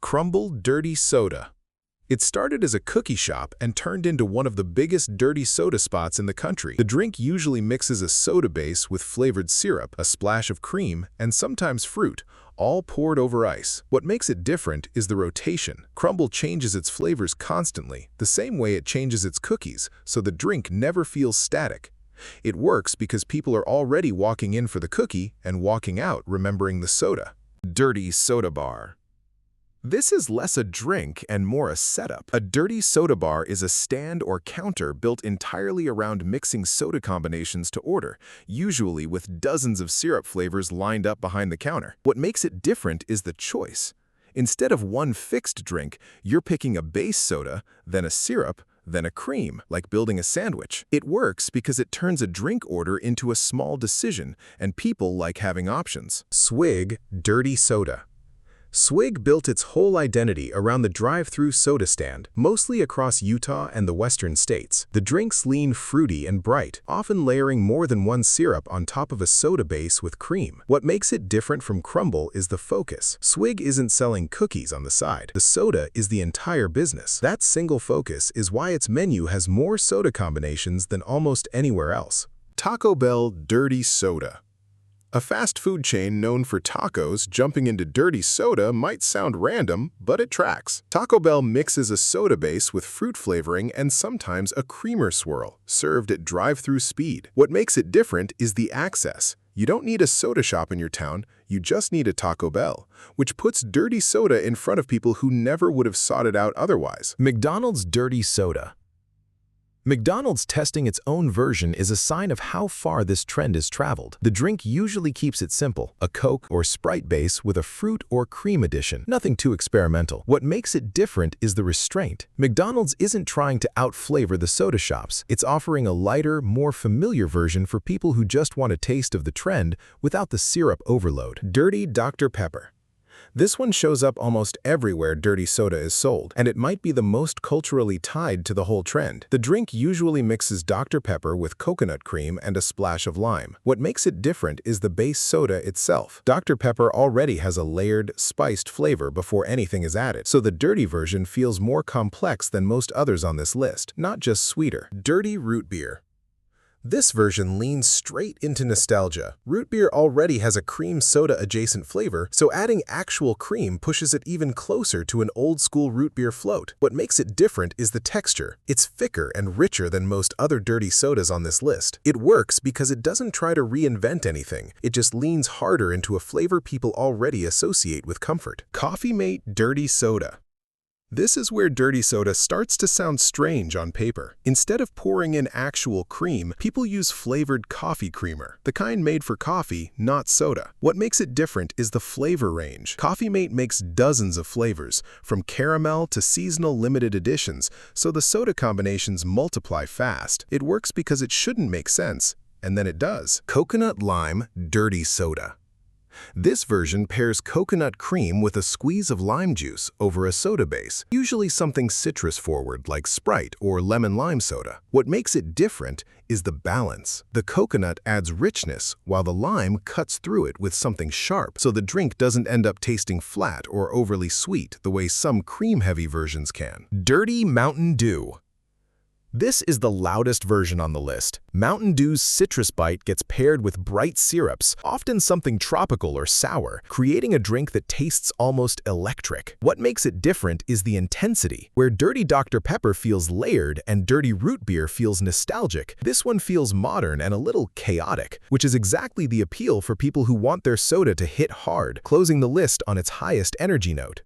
Crumbl Dirty Soda. It started as a cookie shop and turned into one of the biggest dirty soda spots in the country. The drink usually mixes a soda base with flavored syrup, a splash of cream, and sometimes fruit, all poured over ice. What makes it different is the rotation. Crumbl changes its flavors constantly, the same way it changes its cookies, so the drink never feels static. It works because people are already walking in for the cookie and walking out remembering the soda. Dirty soda bar. This is less a drink and more a setup. A dirty soda bar is a stand or counter built entirely around mixing soda combinations to order, usually with dozens of syrup flavors lined up behind the counter. What makes it different is the choice. Instead of one fixed drink, you're picking a base soda, then a syrup, then a cream, like building a sandwich. It works because it turns a drink order into a small decision, and people like having options. Swig Dirty Soda. Swig built its whole identity around the drive-through soda stand, mostly across Utah and the western states. The drinks lean fruity and bright, often layering more than one syrup on top of a soda base with cream. What makes it different from Crumbl is the focus. Swig isn't selling cookies on the side. The soda is the entire business. That single focus is why its menu has more soda combinations than almost anywhere else. Taco Bell Dirty Soda. A fast food chain known for tacos jumping into dirty soda might sound random, but it tracks. Taco Bell mixes a soda base with fruit flavoring and sometimes a creamer swirl, served at drive-through speed. What makes it different is the access. You don't need a soda shop in your town, you just need a Taco Bell, which puts dirty soda in front of people who never would have sought it out otherwise. McDonald's Dirty Soda. McDonald's testing its own version is a sign of how far this trend has traveled. The drink usually keeps it simple, a Coke or Sprite base with a fruit or cream addition, nothing too experimental. What makes it different is the restraint. McDonald's isn't trying to out-flavor the soda shops. It's offering a lighter, more familiar version for people who just want a taste of the trend without the syrup overload. Dirty Dr. Pepper. This one shows up almost everywhere dirty soda is sold, and it might be the most culturally tied to the whole trend. The drink usually mixes Dr. Pepper with coconut cream and a splash of lime. What makes it different is the base soda itself. Dr. Pepper already has a layered, spiced flavor before anything is added, so the dirty version feels more complex than most others on this list, not just sweeter. Dirty Root Beer. This version leans straight into nostalgia. Root beer already has a cream soda-adjacent flavor, so adding actual cream pushes it even closer to an old-school root beer float. What makes it different is the texture. It's thicker and richer than most other dirty sodas on this list. It works because it doesn't try to reinvent anything. It just leans harder into a flavor people already associate with comfort. Coffee Mate Dirty Soda. This is where dirty soda starts to sound strange on paper. Instead of pouring in actual cream, people use flavored coffee creamer, the kind made for coffee, not soda. What makes it different is the flavor range. Coffee Mate makes dozens of flavors, from caramel to seasonal limited editions, so the soda combinations multiply fast. It works because it shouldn't make sense, and then it does. Coconut Lime Dirty Soda. This version pairs coconut cream with a squeeze of lime juice over a soda base, usually something citrus-forward like Sprite or lemon-lime soda. What makes it different is the balance. The coconut adds richness, while the lime cuts through it with something sharp, so the drink doesn't end up tasting flat or overly sweet the way some cream-heavy versions can. Dirty Mountain Dew. This is the loudest version on the list. Mountain Dew's citrus bite gets paired with bright syrups, often something tropical or sour, creating a drink that tastes almost electric. What makes it different is the intensity. Where dirty Dr. Pepper feels layered and dirty root beer feels nostalgic, this one feels modern and a little chaotic, which is exactly the appeal for people who want their soda to hit hard, closing the list on its highest energy note.